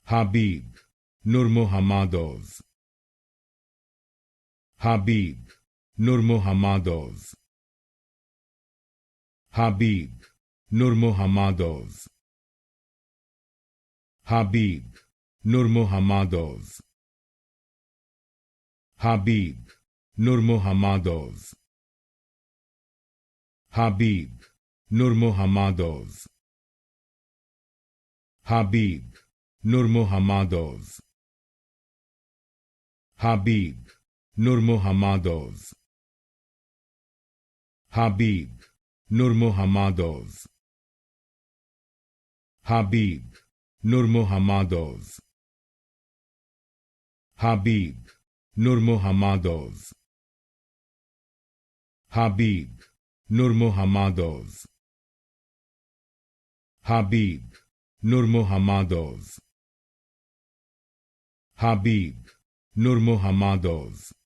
Khabib Nurmagomedov. Khabib Nurmagomedov. Khabib Nurmagomedov. Khabib Nurmagomedov. Khabib Nurmagomedov. Khabib Nurmagomedov. Khabib Nurmagomedov. Khabib Nurmagomedov. Khabib Nurmagomedov. Khabib Nurmagomedov. Khabib Nurmagomedov. Khabib Nurmagomedov. Khabib Nurmagomedov. Khabib Nurmagomedov.